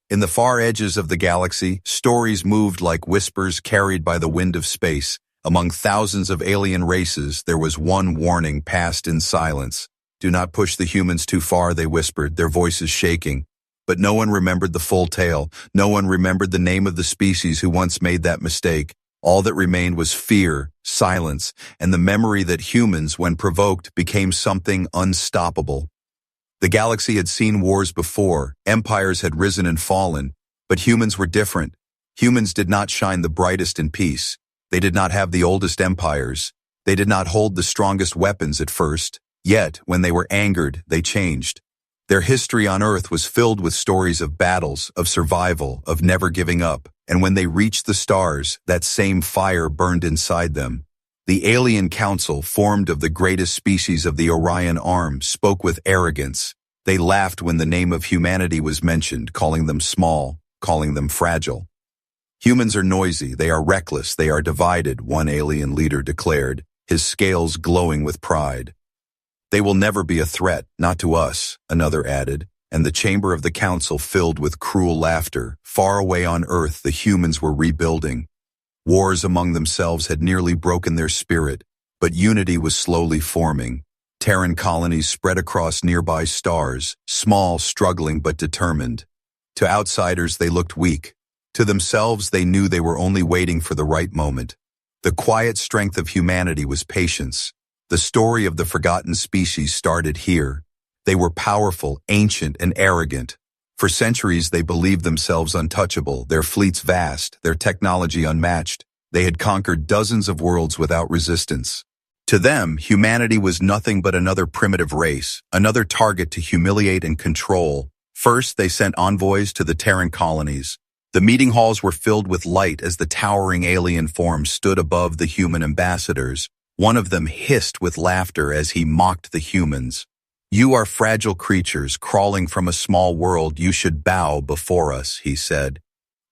In the far edges of the galaxy, stories moved like whispers carried by the wind of space. Among thousands of alien races, there was one warning passed in silence. "Do not push the humans too far," they whispered, their voices shaking. But no one remembered the full tale. No one remembered the name of the species who once made that mistake. All that remained was fear, silence, and the memory that humans, when provoked, became something unstoppable. The galaxy had seen wars before, empires had risen and fallen, but humans were different. Humans did not shine the brightest in peace. They did not have the oldest empires. They did not hold the strongest weapons at first. Yet, when they were angered, they changed. Their history on Earth was filled with stories of battles, of survival, of never giving up. And when they reached the stars, that same fire burned inside them. The Alien Council, formed of the greatest species of the Orion Arm, spoke with arrogance. They laughed when the name of humanity was mentioned, calling them small, calling them fragile. "Humans are noisy, they are reckless, they are divided," one alien leader declared, his scales glowing with pride. "They will never be a threat, not to us," another added, and the chamber of the council filled with cruel laughter. Far away on Earth, the humans were rebuilding. Wars among themselves had nearly broken their spirit, but unity was slowly forming. Terran colonies spread across nearby stars, small, struggling, but determined. To outsiders, they looked weak. To themselves, they knew they were only waiting for the right moment. The quiet strength of humanity was patience. The story of the forgotten species started here. They were powerful, ancient, and arrogant. For centuries, they believed themselves untouchable, their fleets vast, their technology unmatched. They had conquered dozens of worlds without resistance. To them, humanity was nothing but another primitive race, another target to humiliate and control. First, they sent envoys to the Terran colonies. The meeting halls were filled with light as the towering alien forms stood above the human ambassadors. One of them hissed with laughter as he mocked the humans. "You are fragile creatures crawling from a small world. You should bow before us," he said.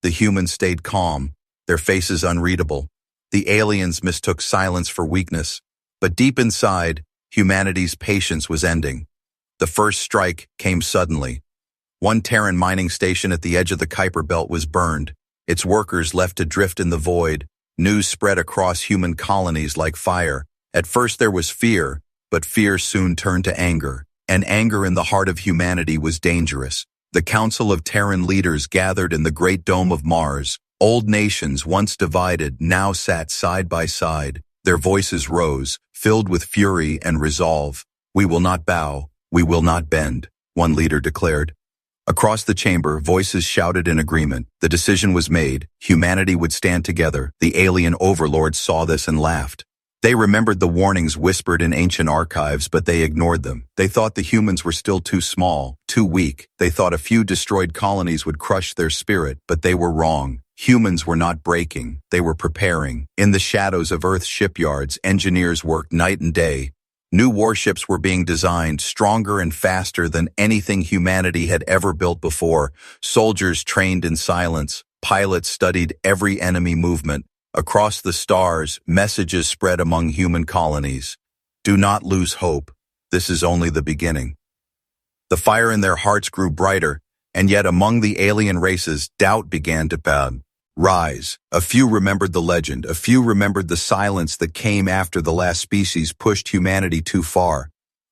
The humans stayed calm, their faces unreadable. The aliens mistook silence for weakness. But deep inside, humanity's patience was ending. The first strike came suddenly. One Terran mining station at the edge of the Kuiper Belt was burned, its workers left to drift in the void. News spread across human colonies like fire. At first there was fear, but fear soon turned to anger. And anger in the heart of humanity was dangerous. The Council of Terran leaders gathered in the Great Dome of Mars. Old nations, once divided, now sat side by side. Their voices rose, filled with fury and resolve. "We will not bow, we will not bend," one leader declared. Across the chamber, voices shouted in agreement. The decision was made. Humanity would stand together. The alien overlords saw this and laughed. They remembered the warnings whispered in ancient archives, but they ignored them. They thought the humans were still too small, too weak. They thought a few destroyed colonies would crush their spirit, but they were wrong. Humans were not breaking. They were preparing. In the shadows of Earth's shipyards, engineers worked night and day. New warships were being designed, stronger and faster than anything humanity had ever built before. Soldiers trained in silence. Pilots studied every enemy movement. Across the stars, messages spread among human colonies. Do not lose hope. This is only the beginning. The fire in their hearts grew brighter, and yet among the alien races, doubt began to rise. A few remembered the legend. A few remembered the silence that came after the last species pushed humanity too far.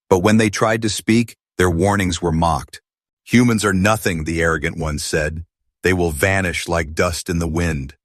But when they tried to speak, their warnings were mocked. "Humans are nothing," the arrogant ones said. "They will vanish like dust in the wind."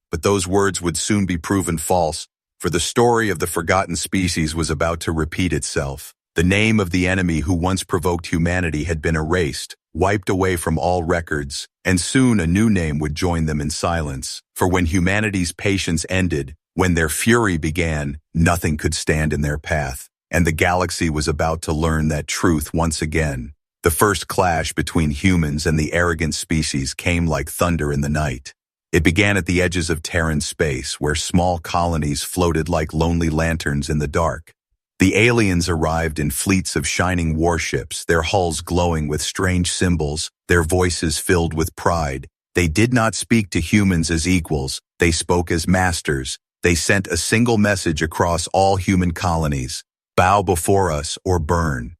But those words would soon be proven false, for the story of the forgotten species was about to repeat itself. The name of the enemy who once provoked humanity had been erased, wiped away from all records, and soon a new name would join them in silence. For when humanity's patience ended, when their fury began, nothing could stand in their path, and the galaxy was about to learn that truth once again. The first clash between humans and the arrogant species came like thunder in the night. It began at the edges of Terran space, where small colonies floated like lonely lanterns in the dark. The aliens arrived in fleets of shining warships, their hulls glowing with strange symbols, their voices filled with pride. They did not speak to humans as equals, they spoke as masters. They sent a single message across all human colonies: bow before us or burn.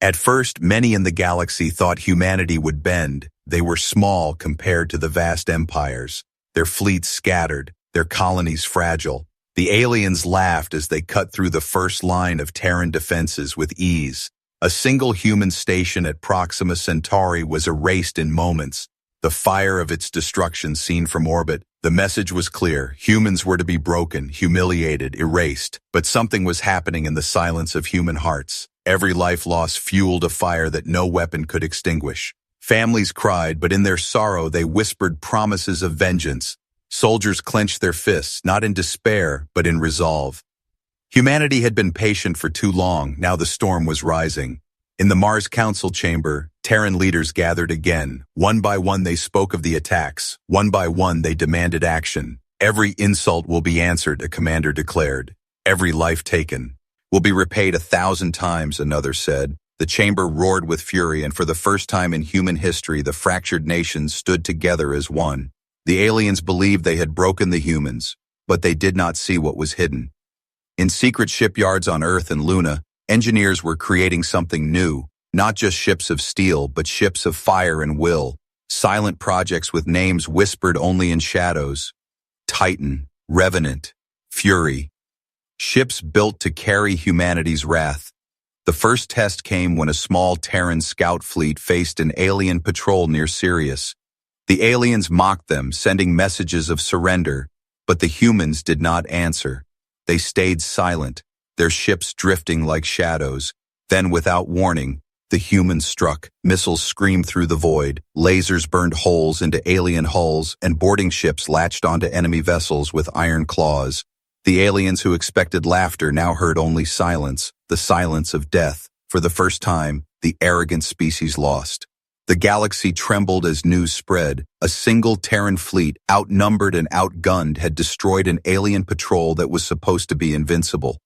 At first, many in the galaxy thought humanity would bend. They were small compared to the vast empires, their fleets scattered, their colonies fragile. The aliens laughed as they cut through the first line of Terran defenses with ease. A single human station at Proxima Centauri was erased in moments, the fire of its destruction seen from orbit. The message was clear. Humans were to be broken, humiliated, erased. But something was happening in the silence of human hearts. Every life loss fueled a fire that no weapon could extinguish. Families cried, but in their sorrow they whispered promises of vengeance. Soldiers clenched their fists, not in despair, but in resolve. Humanity had been patient for too long. Now the storm was rising. In the Mars Council chamber, Terran leaders gathered again. One by one they spoke of the attacks. One by one they demanded action. Every insult will be answered, a commander declared. Every life taken will be repaid 1,000 times, another said. The chamber roared with fury, and for the first time in human history, the fractured nations stood together as one. The aliens believed they had broken the humans, but they did not see what was hidden. In secret shipyards on Earth and Luna, engineers were creating something new, not just ships of steel, but ships of fire and will, silent projects with names whispered only in shadows. Titan, Revenant, Fury. Ships built to carry humanity's wrath. The first test came when a small Terran scout fleet faced an alien patrol near Sirius. The aliens mocked them, sending messages of surrender, but the humans did not answer. They stayed silent, their ships drifting like shadows. Then, without warning, the humans struck. Missiles screamed through the void, lasers burned holes into alien hulls, and boarding ships latched onto enemy vessels with iron claws. The aliens who expected laughter now heard only silence, the silence of death. For the first time, the arrogant species lost. The galaxy trembled as news spread. A single Terran fleet, outnumbered and outgunned, had destroyed an alien patrol that was supposed to be invincible.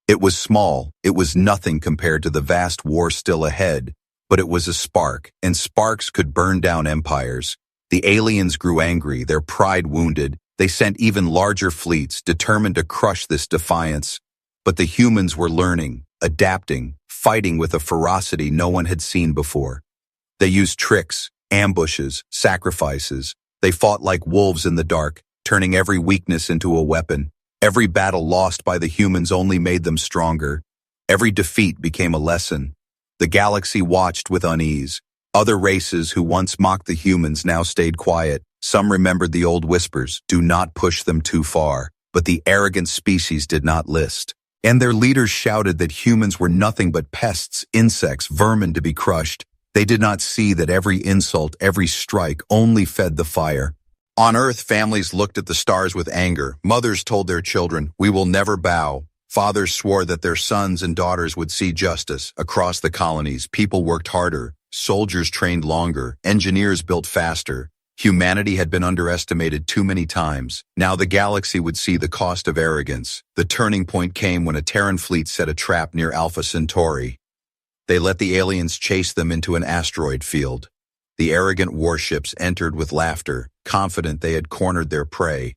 It was small, it was nothing compared to the vast war still ahead, but it was a spark, and sparks could burn down empires. The aliens grew angry, their pride wounded. They sent even larger fleets, determined to crush this defiance. But the humans were learning, adapting, fighting with a ferocity no one had seen before. They used tricks, ambushes, sacrifices. They fought like wolves in the dark, turning every weakness into a weapon. Every battle lost by the humans only made them stronger. Every defeat became a lesson. The galaxy watched with unease. Other races who once mocked the humans now stayed quiet. Some remembered the old whispers, do not push them too far. But the arrogant species did not list. And their leaders shouted that humans were nothing but pests, insects, vermin to be crushed. They did not see that every insult, every strike only fed the fire. On Earth, families looked at the stars with anger. Mothers told their children, "We will never bow." Fathers swore that their sons and daughters would see justice. Across the colonies, people worked harder. Soldiers trained longer. Engineers built faster. Humanity had been underestimated too many times. Now the galaxy would see the cost of arrogance. The turning point came when a Terran fleet set a trap near Alpha Centauri. They let the aliens chase them into an asteroid field. The arrogant warships entered with laughter, confident they had cornered their prey.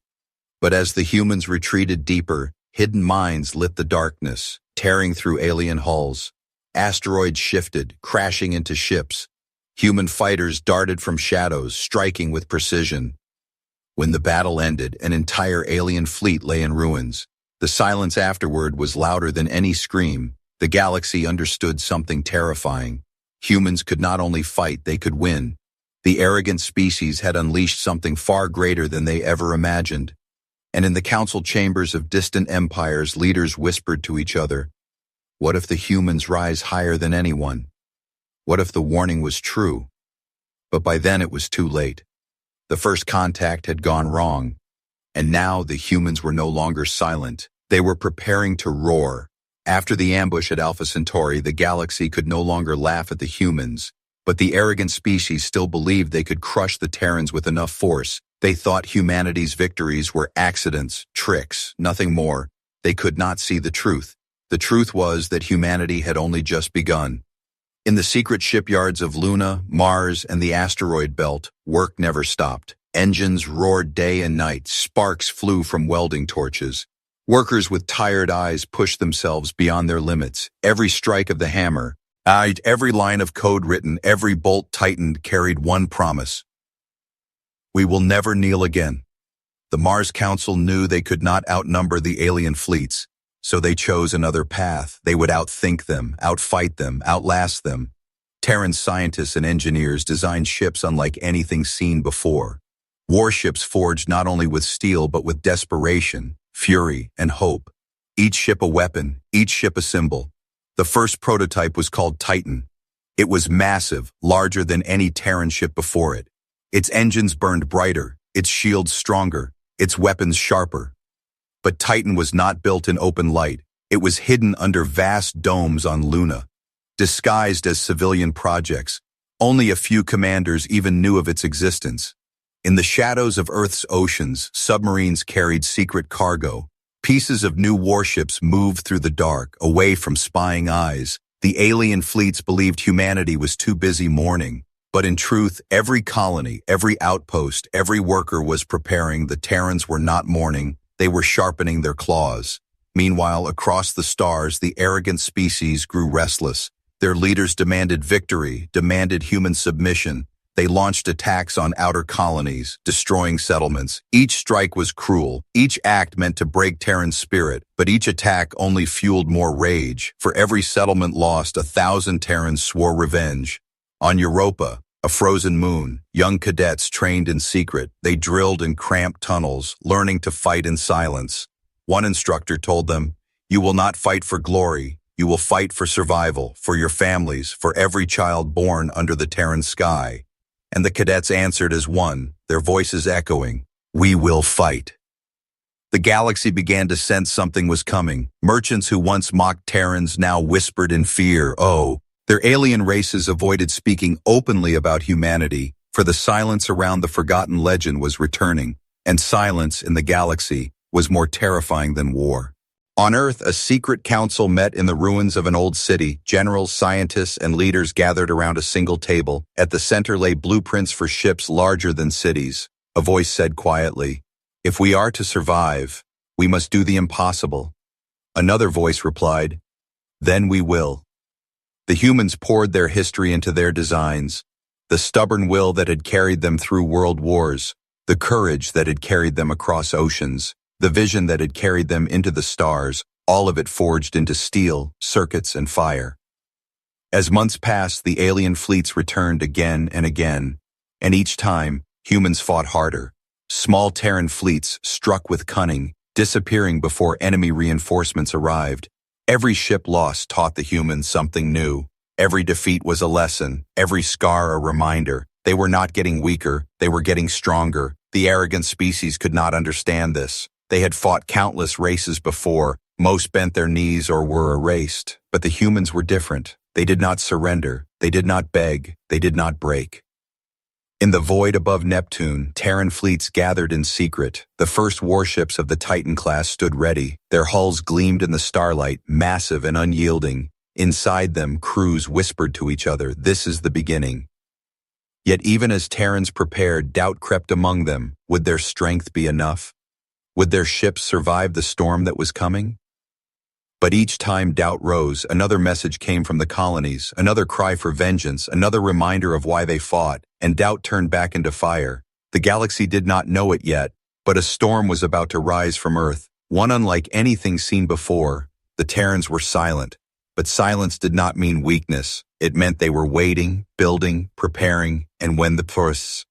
But as the humans retreated deeper, hidden mines lit the darkness, tearing through alien hulls. Asteroids shifted, crashing into ships. Human fighters darted from shadows, striking with precision. When the battle ended, an entire alien fleet lay in ruins. The silence afterward was louder than any scream. The galaxy understood something terrifying. Humans could not only fight, they could win. The arrogant species had unleashed something far greater than they ever imagined. And in the council chambers of distant empires, leaders whispered to each other, "What if the humans rise higher than anyone? What if the warning was true?" But by then it was too late. The first contact had gone wrong. And now the humans were no longer silent. They were preparing to roar. After the ambush at Alpha Centauri, the galaxy could no longer laugh at the humans. But the arrogant species still believed they could crush the Terrans with enough force. They thought humanity's victories were accidents, tricks, nothing more. They could not see the truth. The truth was that humanity had only just begun. In the secret shipyards of Luna, Mars, and the asteroid belt, work never stopped. Engines roared day and night. Sparks flew from welding torches. Workers with tired eyes pushed themselves beyond their limits. Every strike of the hammer, Every line of code written, every bolt tightened carried one promise. We will never kneel again. The Mars Council knew they could not outnumber the alien fleets, so they chose another path. They would outthink them, outfight them, outlast them. Terran scientists and engineers designed ships unlike anything seen before. Warships forged not only with steel but with desperation, fury, and hope. Each ship a weapon, each ship a symbol. The first prototype was called Titan. It was massive, larger than any Terran ship before it. Its engines burned brighter, its shields stronger, its weapons sharper. But Titan was not built in open light. It was hidden under vast domes on Luna. Disguised as civilian projects, only a few commanders even knew of its existence. In the shadows of Earth's oceans, submarines carried secret cargo. Pieces of new warships moved through the dark, away from spying eyes. The alien fleets believed humanity was too busy mourning. But in truth, every colony, every outpost, every worker was preparing. The Terrans were not mourning, they were sharpening their claws. Meanwhile, across the stars, the arrogant species grew restless. Their leaders demanded victory, demanded human submission. They launched attacks on outer colonies, destroying settlements. Each strike was cruel, each act meant to break Terran's spirit, but each attack only fueled more rage. For every settlement lost, 1,000 Terrans swore revenge. On Europa, a frozen moon, young cadets trained in secret. They drilled in cramped tunnels, learning to fight in silence. One instructor told them, "You will not fight for glory. You will fight for survival, for your families, for every child born under the Terran sky." And the cadets answered as one, their voices echoing, "We will fight." The galaxy began to sense something was coming. Merchants who once mocked Terrans now whispered in fear, "Oh." Their alien races avoided speaking openly about humanity, for the silence around the forgotten legend was returning, and silence in the galaxy was more terrifying than war. On Earth, a secret council met in the ruins of an old city. Generals, scientists, and leaders gathered around a single table. At the center lay blueprints for ships larger than cities. A voice said quietly, "If we are to survive, we must do the impossible." Another voice replied, "Then we will." The humans poured their history into their designs, the stubborn will that had carried them through world wars, the courage that had carried them across oceans, the vision that had carried them into the stars, all of it forged into steel, circuits, and fire. As months passed, the alien fleets returned again and again, and each time, humans fought harder. Small Terran fleets struck with cunning, disappearing before enemy reinforcements arrived. Every ship lost taught the humans something new. Every defeat was a lesson, every scar a reminder. They were not getting weaker, they were getting stronger. The arrogant species could not understand this. They had fought countless races before. Most bent their knees or were erased. But the humans were different. They did not surrender. They did not beg. They did not break. In the void above Neptune, Terran fleets gathered in secret. The first warships of the Titan class stood ready. Their hulls gleamed in the starlight, massive and unyielding. Inside them, crews whispered to each other, "This is the beginning." Yet even as Terrans prepared, doubt crept among them. Would their strength be enough? Would their ships survive the storm that was coming? But each time doubt rose, another message came from the colonies, another cry for vengeance, another reminder of why they fought, and doubt turned back into fire. The galaxy did not know it yet, but a storm was about to rise from Earth, one unlike anything seen before. The Terrans were silent, but silence did not mean weakness. It meant they were waiting, building, preparing, and when the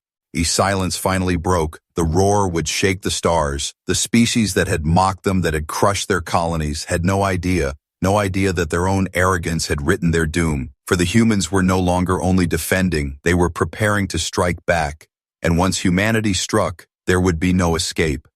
silence finally broke, the roar would shake the stars. The species that had mocked them, that had crushed their colonies, had no idea that their own arrogance had written their doom. For the humans were no longer only defending, they were preparing to strike back. And once humanity struck, there would be no escape.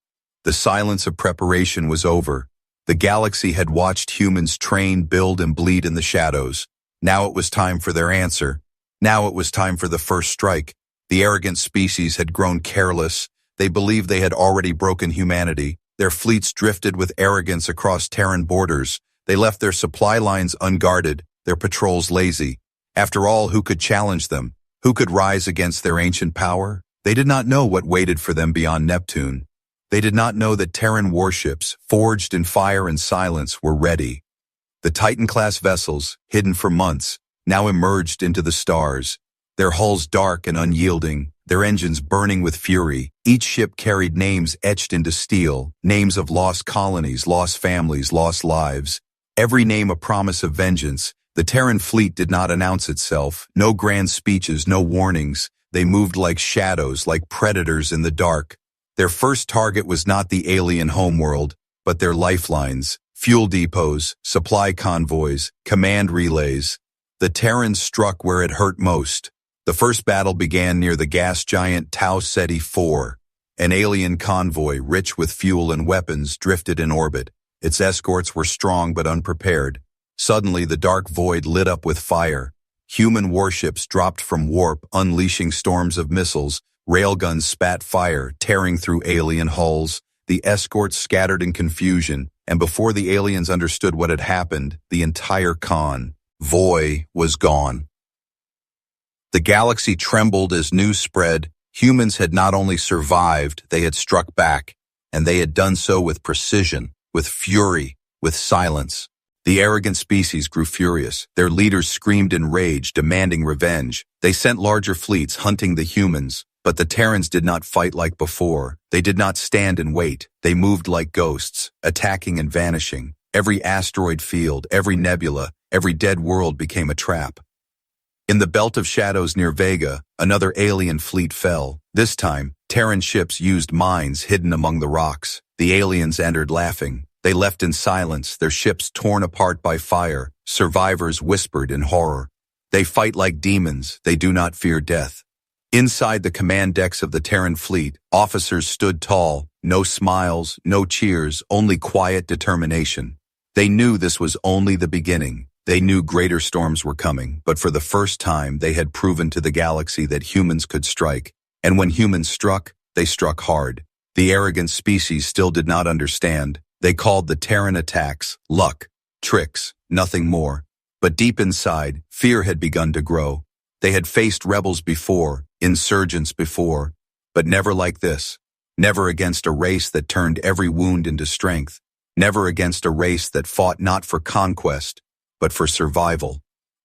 The silence of preparation was over. The galaxy had watched humans train, build, and bleed in the shadows. Now it was time for their answer. Now it was time for the first strike. The arrogant species had grown careless. They believed they had already broken humanity. Their fleets drifted with arrogance across Terran borders. They left their supply lines unguarded, their patrols lazy. After all, who could challenge them? Who could rise against their ancient power? They did not know what waited for them beyond Neptune. They did not know that Terran warships, forged in fire and silence, were ready. The Titan-class vessels, hidden for months, now emerged into the stars, their hulls dark and unyielding, their engines burning with fury. Each ship carried names etched into steel, names of lost colonies, lost families, lost lives. Every name a promise of vengeance. The Terran fleet did not announce itself, no grand speeches, no warnings. They moved like shadows, like predators in the dark. Their first target was not the alien homeworld, but their lifelines, fuel depots, supply convoys, command relays. The Terrans struck where it hurt most. The first battle began near the gas giant Tau Ceti 4. An alien convoy, rich with fuel and weapons, drifted in orbit. Its escorts were strong but unprepared. Suddenly, the dark void lit up with fire. Human warships dropped from warp, unleashing storms of missiles. Railguns spat fire, tearing through alien hulls. The escorts scattered in confusion, and before the aliens understood what had happened, the entire convoy was gone. The galaxy trembled as news spread. Humans had not only survived, they had struck back, and they had done so with precision, with fury, with silence. The arrogant species grew furious. Their leaders screamed in rage, demanding revenge. They sent larger fleets hunting the humans, but the Terrans did not fight like before. They did not stand and wait. They moved like ghosts, attacking and vanishing. Every asteroid field, every nebula, every dead world became a trap. In the belt of shadows near Vega, another alien fleet fell. This time, Terran ships used mines hidden among the rocks. The aliens entered laughing. They left in silence, their ships torn apart by fire. Survivors whispered in horror. They fight like demons, they do not fear death. Inside the command decks of the Terran fleet, officers stood tall, no smiles, no cheers, only quiet determination. They knew this was only the beginning. They knew greater storms were coming, but for the first time they had proven to the galaxy that humans could strike. And when humans struck, they struck hard. The arrogant species still did not understand. They called the Terran attacks luck, tricks, nothing more. But deep inside, fear had begun to grow. They had faced rebels before, insurgents before, but never like this. Never against a race that turned every wound into strength. Never against a race that fought not for conquest, but for survival.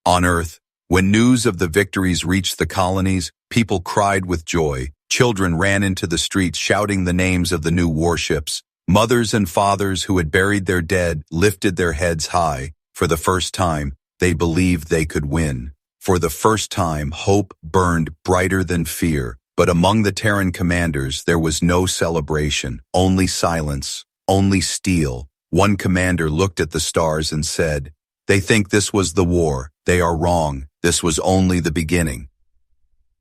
On Earth, when news of the victories reached the colonies, people cried with joy. Children ran into the streets shouting the names of the new warships. Mothers and fathers who had buried their dead lifted their heads high. For the first time, they believed they could win. For the first time, hope burned brighter than fear. But among the Terran commanders, there was no celebration, only silence, only steel. One commander looked at the stars and said, "They think this was the war. They are wrong. This was only the beginning."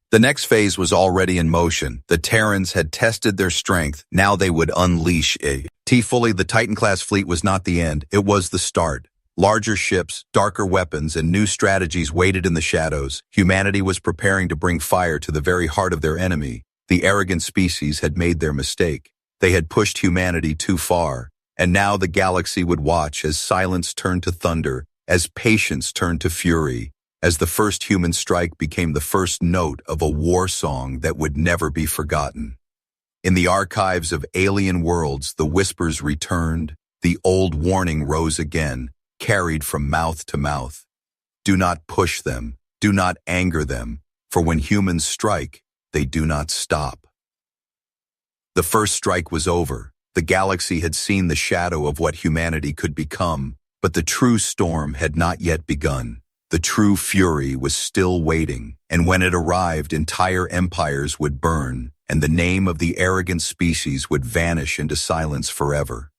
The next phase was already in motion. The Terrans had tested their strength. Now they would unleash it. Fully, the Titan-class fleet was not the end. It was the start. Larger ships, darker weapons, and new strategies waited in the shadows. Humanity was preparing to bring fire to the very heart of their enemy. The arrogant species had made their mistake. They had pushed humanity too far. And now the galaxy would watch as silence turned to thunder, as patience turned to fury, as the first human strike became the first note of a war song that would never be forgotten. In the archives of alien worlds, the whispers returned. The old warning rose again, carried from mouth to mouth. Do not push them. Do not anger them. For when humans strike, they do not stop. The first strike was over. The galaxy had seen the shadow of what humanity could become, but the true storm had not yet begun. The true fury was still waiting, and when it arrived, entire empires would burn, and the name of the arrogant species would vanish into silence forever.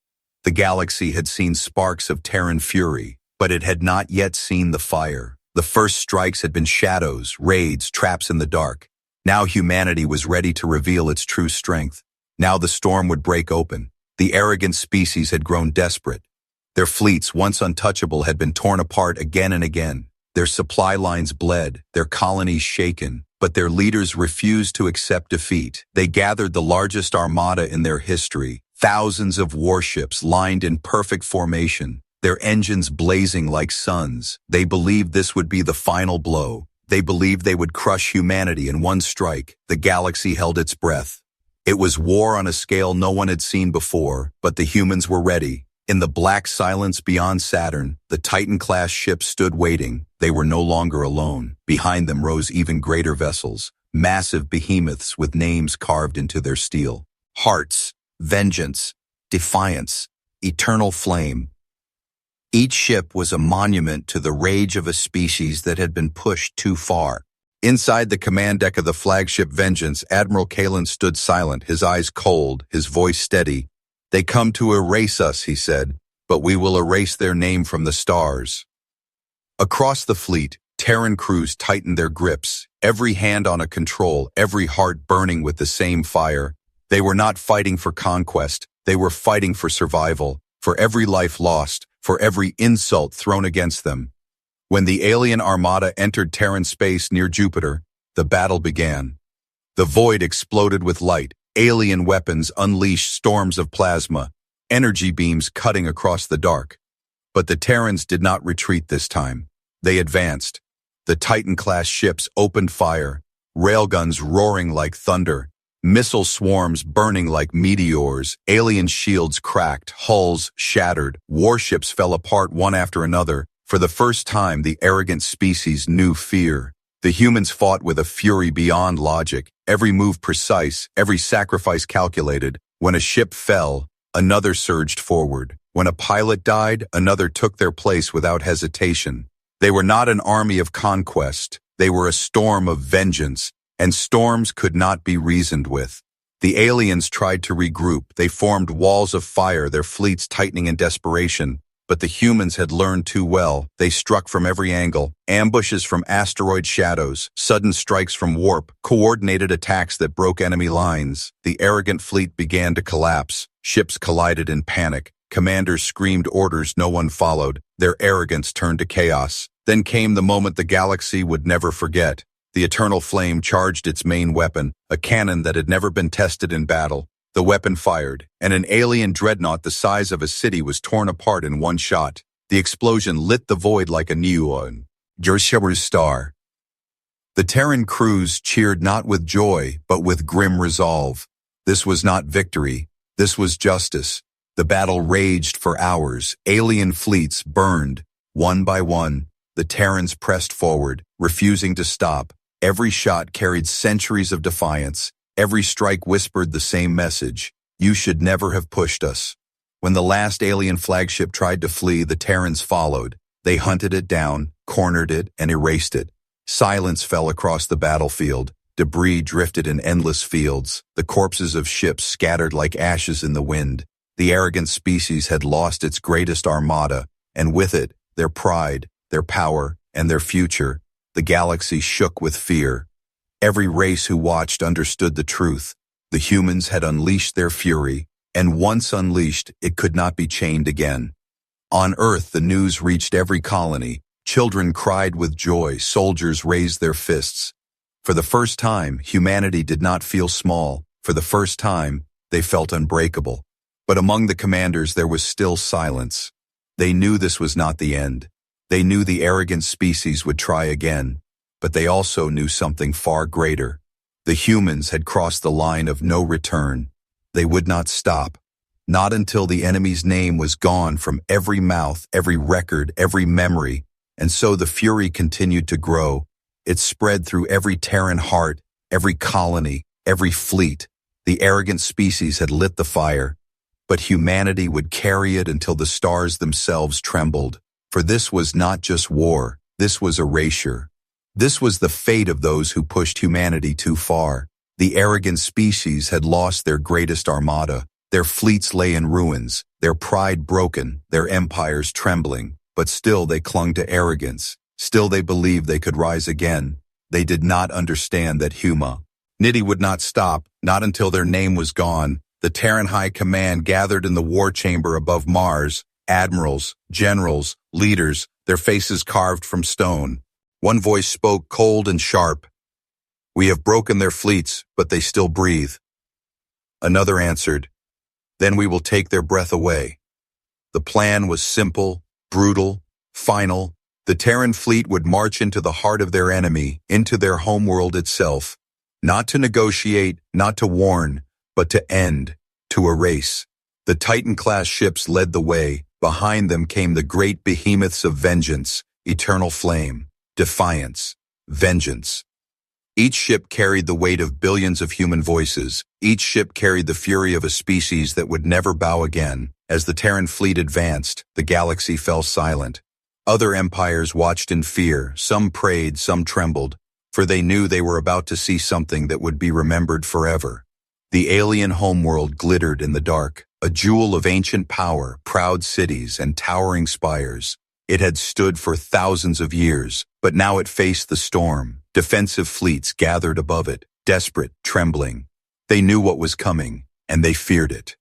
The galaxy had seen sparks of Terran fury, but it had not yet seen the fire. The first strikes had been shadows, raids, traps in the dark. Now humanity was ready to reveal its true strength. Now the storm would break open. The arrogant species had grown desperate. Their fleets, once untouchable, had been torn apart again and again. Their supply lines bled, their colonies shaken, but their leaders refused to accept defeat. They gathered the largest armada in their history, thousands of warships lined in perfect formation, their engines blazing like suns. They believed this would be the final blow. They believed they would crush humanity in one strike. The galaxy held its breath. It was war on a scale no one had seen before, but the humans were ready. In the black silence beyond Saturn, the Titan-class ships stood waiting. They were no longer alone. Behind them rose even greater vessels, massive behemoths with names carved into their steel. Hearts, vengeance, defiance, eternal flame. Each ship was a monument to the rage of a species that had been pushed too far. Inside the command deck of the flagship Vengeance, Admiral Kalen stood silent, his eyes cold, his voice steady. "They come to erase us," he said, "but we will erase their name from the stars." Across the fleet, Terran crews tightened their grips, every hand on a control, every heart burning with the same fire. They were not fighting for conquest, they were fighting for survival, for every life lost, for every insult thrown against them. When the alien armada entered Terran space near Jupiter, the battle began. The void exploded with light. Alien weapons unleashed storms of plasma, energy beams cutting across the dark. But the Terrans did not retreat this time. They advanced. The Titan-class ships opened fire, railguns roaring like thunder, missile swarms burning like meteors, alien shields cracked, hulls shattered, warships fell apart one after another. For the first time, the arrogant species knew fear. The humans fought with a fury beyond logic, every move precise, every sacrifice calculated. When a ship fell, another surged forward. When a pilot died, another took their place without hesitation. They were not an army of conquest. They were a storm of vengeance, and storms could not be reasoned with. The aliens tried to regroup. They formed walls of fire, their fleets tightening in desperation. But the humans had learned too well. They struck from every angle, ambushes from asteroid shadows, sudden strikes from warp, coordinated attacks that broke enemy lines. The arrogant fleet began to collapse. Ships collided in panic. Commanders screamed orders no one followed. Their arrogance turned to chaos. Then came the moment the galaxy would never forget. The eternal flame charged its main weapon, a cannon that had never been tested in battle. The weapon fired, and an alien dreadnought the size of a city was torn apart in one shot. The explosion lit the void like a neon star. The Terran crews cheered not with joy, but with grim resolve. This was not victory. This was justice. The battle raged for hours. Alien fleets burned. One by one, the Terrans pressed forward, refusing to stop. Every shot carried centuries of defiance. Every strike whispered the same message: you should never have pushed us. When the last alien flagship tried to flee, the Terrans followed. They hunted it down, cornered it, and erased it. Silence fell across the battlefield. Debris drifted in endless fields. The corpses of ships scattered like ashes in the wind. The arrogant species had lost its greatest armada, and with it, their pride, their power, and their future. The galaxy shook with fear. Every race who watched understood the truth. The humans had unleashed their fury, and once unleashed, it could not be chained again. On Earth, the news reached every colony. Children cried with joy, soldiers raised their fists. For the first time, humanity did not feel small. For the first time, they felt unbreakable. But among the commanders, there was still silence. They knew this was not the end. They knew the arrogant species would try again. But they also knew something far greater. The humans had crossed the line of no return. They would not stop. Not until the enemy's name was gone from every mouth, every record, every memory. And so the fury continued to grow. It spread through every Terran heart, every colony, every fleet. The arrogant species had lit the fire. But humanity would carry it until the stars themselves trembled. For this was not just war. This was erasure. This was the fate of those who pushed humanity too far. The arrogant species had lost their greatest armada. Their fleets lay in ruins, their pride broken, their empires trembling. But still they clung to arrogance. Still they believed they could rise again. They did not understand that humanity would not stop, not until their name was gone. The Terran High Command gathered in the war chamber above Mars. Admirals, generals, leaders, their faces carved from stone. One voice spoke cold and sharp. "We have broken their fleets, but they still breathe." Another answered, "Then we will take their breath away." The plan was simple, brutal, final. The Terran fleet would march into the heart of their enemy, into their homeworld itself. Not to negotiate, not to warn, but to end, to erase. The Titan-class ships led the way. Behind them came the great behemoths of vengeance, eternal flame, defiance, vengeance. Each ship carried the weight of billions of human voices. Each ship carried the fury of a species that would never bow again. As the Terran fleet advanced, the galaxy fell silent. Other empires watched in fear. Some prayed, some trembled, for they knew they were about to see something that would be remembered forever. The alien homeworld glittered in the dark, a jewel of ancient power, proud cities, and towering spires. It had stood for thousands of years, but now it faced the storm. Defensive fleets gathered above it, desperate, trembling. They knew what was coming, and they feared it.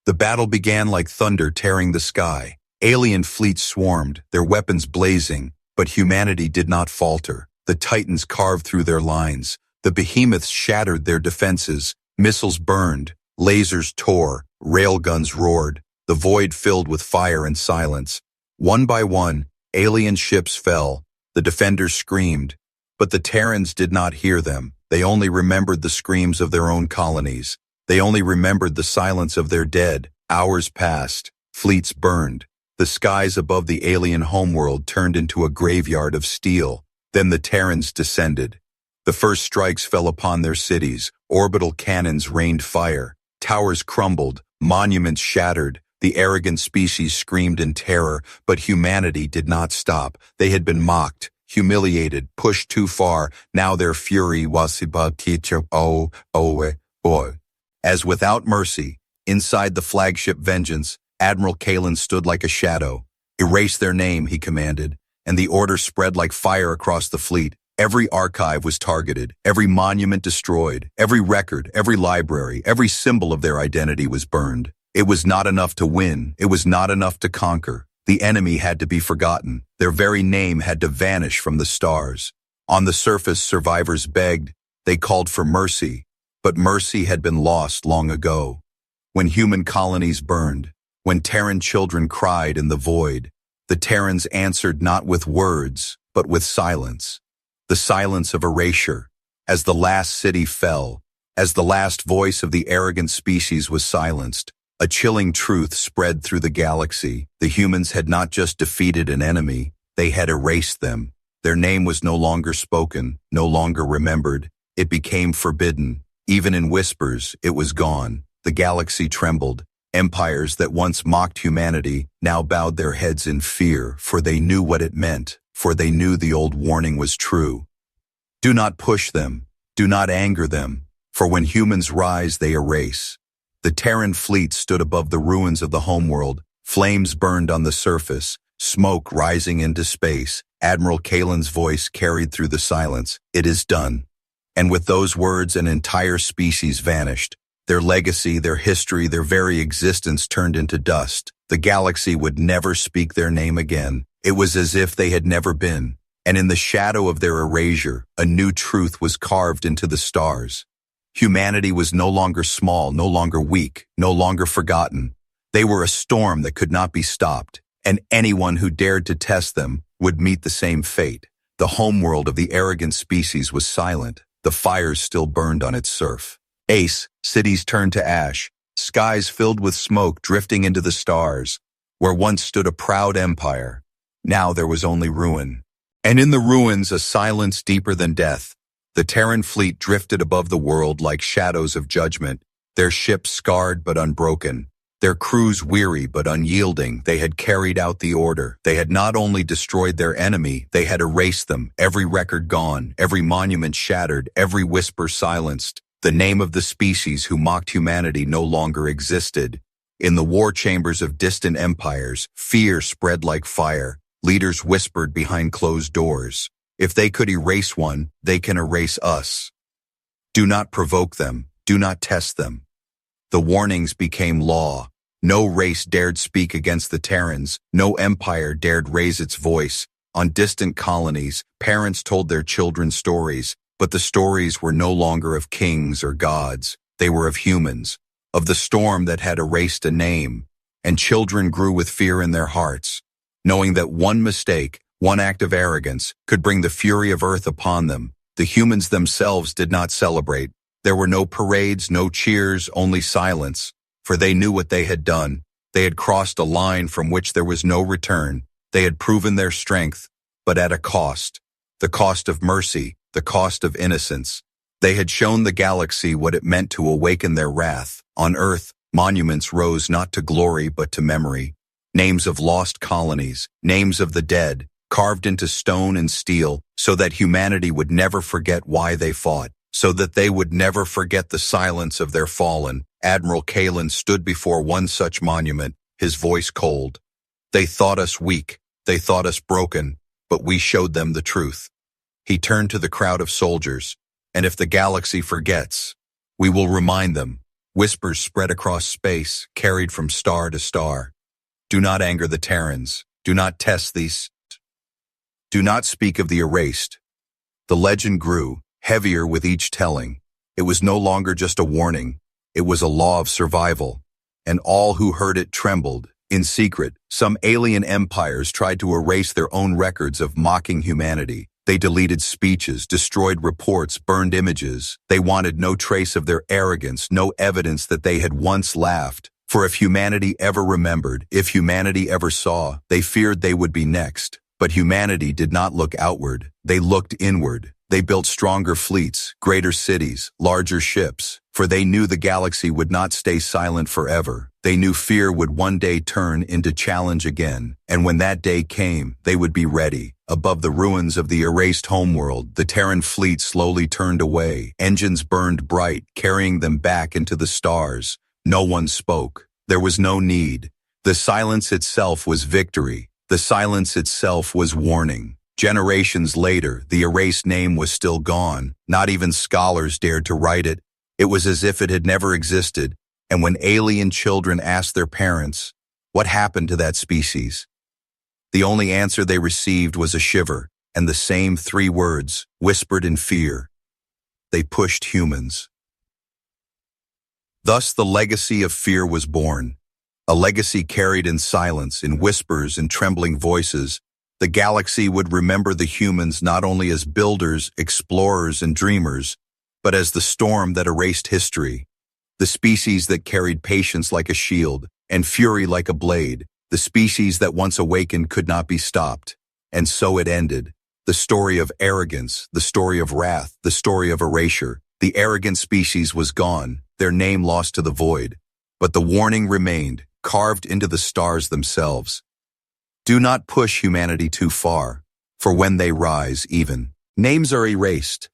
The battle began like thunder tearing the sky. Alien fleets swarmed, their weapons blazing, but humanity did not falter. The Titans carved through their lines. The behemoths shattered their defenses. Missiles burned, lasers tore, railguns roared. The void filled with fire and silence. One by one, alien ships fell. The defenders screamed, but the Terrans did not hear them. They only remembered the screams of their own colonies. They only remembered the silence of their dead. Hours passed. Fleets burned. The skies above the alien homeworld turned into a graveyard of steel. Then the Terrans descended. The first strikes fell upon their cities. Orbital cannons rained fire. Towers crumbled. Monuments shattered. The arrogant species screamed in terror, but humanity did not stop. They had been mocked, humiliated, pushed too far. Now their fury was about boy. As without mercy, inside the flagship Vengeance, Admiral Kalen stood like a shadow. Erase their name, he commanded, and the order spread like fire across the fleet. Every archive was targeted, every monument destroyed, every record, every library, every symbol of their identity was burned. It was not enough to win. It was not enough to conquer. The enemy had to be forgotten. Their very name had to vanish from the stars. On the surface, survivors begged. They called for mercy, but mercy had been lost long ago. When human colonies burned, when Terran children cried in the void, the Terrans answered not with words, but with silence. The silence of erasure. As the last city fell, as the last voice of the arrogant species was silenced, a chilling truth spread through the galaxy. The humans had not just defeated an enemy, they had erased them. Their name was no longer spoken, no longer remembered. It became forbidden. Even in whispers, it was gone. The galaxy trembled. Empires that once mocked humanity now bowed their heads in fear, for they knew what it meant, for they knew the old warning was true. Do not push them, do not anger them, for when humans rise, they erase. The Terran fleet stood above the ruins of the homeworld. Flames burned on the surface, smoke rising into space. Admiral Kalen's voice carried through the silence. It is done. And with those words, an entire species vanished. Their legacy, their history, their very existence turned into dust. The galaxy would never speak their name again. It was as if they had never been. And in the shadow of their erasure, a new truth was carved into the stars. Humanity was no longer small, no longer weak, no longer forgotten. They were a storm that could not be stopped, and anyone who dared to test them would meet the same fate. The homeworld of the arrogant species was silent. The fires still burned on its surf. Cities turned to ash, skies filled with smoke drifting into the stars. Where once stood a proud empire, now there was only ruin. And in the ruins, a silence deeper than death. The Terran fleet drifted above the world like shadows of judgment, their ships scarred but unbroken, their crews weary but unyielding. They had carried out the order. They had not only destroyed their enemy, they had erased them, every record gone, every monument shattered, every whisper silenced. The name of the species who mocked humanity no longer existed. In the war chambers of distant empires, fear spread like fire. Leaders whispered behind closed doors. If they could erase one, they can erase us. Do not provoke them. Do not test them. The warnings became law. No race dared speak against the Terrans. No empire dared raise its voice. On distant colonies, parents told their children stories, but the stories were no longer of kings or gods. They were of humans, of the storm that had erased a name, and children grew with fear in their hearts, knowing that one mistake, one act of arrogance, could bring the fury of Earth upon them. The humans themselves did not celebrate. There were no parades, no cheers, only silence. for they knew what they had done. They had crossed a line from which there was no return. They had proven their strength, but at a cost. The cost of mercy, the cost of innocence. They had shown the galaxy what it meant to awaken their wrath. On Earth, monuments rose not to glory but to memory. Names of lost colonies, names of the dead, carved into stone and steel, so that humanity would never forget why they fought, so that they would never forget the silence of their fallen. Admiral Kalen stood before one such monument, his voice cold. They thought us weak, they thought us broken, but we showed them the truth. He turned to the crowd of soldiers, and if the galaxy forgets, we will remind them. Whispers spread across space, carried from star to star. Do not anger the Terrans. Do not test these. Do not speak of the erased. The legend grew, heavier with each telling. It was no longer just a warning. It was a law of survival. And all who heard it trembled. In secret, some alien empires tried to erase their own records of mocking humanity. They deleted speeches, destroyed reports, burned images. They wanted no trace of their arrogance, no evidence that they had once laughed. For if humanity ever remembered, if humanity ever saw, they feared they would be next. But humanity did not look outward. They looked inward. They built stronger fleets, greater cities, larger ships, for they knew the galaxy would not stay silent forever. They knew fear would one day turn into challenge again, and when that day came, they would be ready. Above the ruins of the erased homeworld, the Terran fleet slowly turned away. Engines burned bright, carrying them back into the stars. No one spoke. There was no need. The silence itself was victory. The silence itself was warning. Generations later, the erased name was still gone. Not even scholars dared to write it. It was as if it had never existed. And when alien children asked their parents, what happened to that species? The only answer they received was a shiver, and the same three words, whispered in fear. They pushed humans. Thus the legacy of fear was born. A legacy carried in silence, in whispers and trembling voices. The galaxy would remember the humans not only as builders, explorers, and dreamers, but as the storm that erased history. The species that carried patience like a shield and fury like a blade. The species that once awakened could not be stopped. And so it ended. The story of arrogance, the story of wrath, the story of erasure. The arrogant species was gone, their name lost to the void. But the warning remained, carved into the stars themselves. Do not push humanity too far, for when they rise even, names are erased.